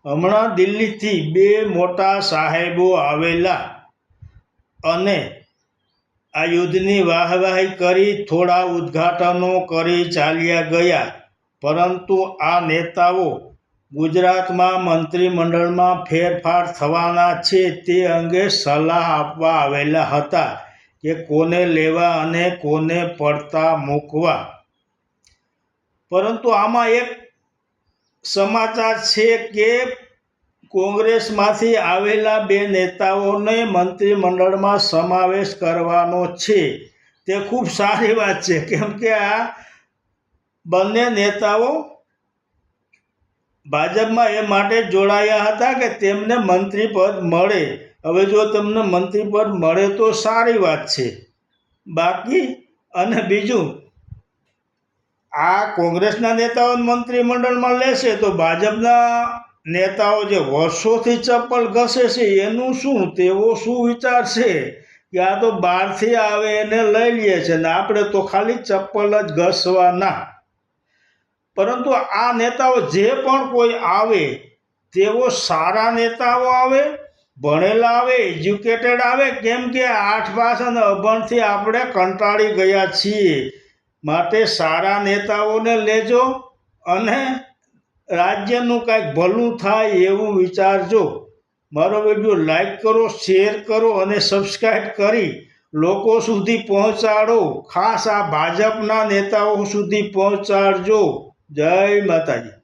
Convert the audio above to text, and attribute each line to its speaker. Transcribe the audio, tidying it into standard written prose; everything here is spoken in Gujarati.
Speaker 1: હમણાં દિલ્હીથી બે મોટા સાહેબો આવેલા અને આ યુદ્ધની વાહવાહી કરી, થોડા ઉદ્ઘાટનો કરી ચાલ્યા ગયા. પરંતુ આ નેતાઓ ગુજરાતમાં મંત્રીમંડળમાં ફેરફાર થવાના છે તે અંગે સલાહ આપવા આવેલા હતા કે કોને લેવા અને કોને પડતા મૂકવા. પરંતુ આમાં એક સમાચાર છે કે કોંગ્રેસમાંથી આવેલા બે નેતાઓને મંત્રીમંડળમાં સમાવેશ કરવાનો છે. તે ખૂબ સારી વાત છે, કેમ કે આ બંને નેતાઓ ભાજપમાં એ માટે જોડાયા હતા કે તેમને મંત્રીપદ મળે. હવે જો તેમને મંત્રીપદ મળે તો સારી વાત છે. બાકી અને બીજું, આ કોંગ્રેસના નેતાઓ મંત્રીમંડળમાં લેશે તો ભાજપના નેતાઓ જે વર્ષોથી ચપ્પલ ઘસે છે એનું શું? તેઓ શું વિચારશે કે આ તો બહારથી આવે એને લઈ લે છે ને આપણે તો ખાલી ચપ્પલ જ ઘસવાના. પરંતુ આ નેતાઓ જે પણ કોઈ આવે તેઓ સારા નેતાઓ આવે, ભણેલા આવે, એજ્યુકેટેડ આવે. કેમ કે 8 પાસ અને અભણથી આપણે કંટાળી ગયા છીએ. માટે સારા નેતાઓને લેજો અને રાજ્યનું કાંઈક ભલું થાય એવું વિચારજો. મારો વિડીયો લાઈક કરો, શેર કરો અને સબસ્ક્રાઈબ કરી લોકો સુધી પહોંચાડો. ખાસ આ ભાજપના નેતાઓ સુધી પહોંચાડજો. જય માતાજી.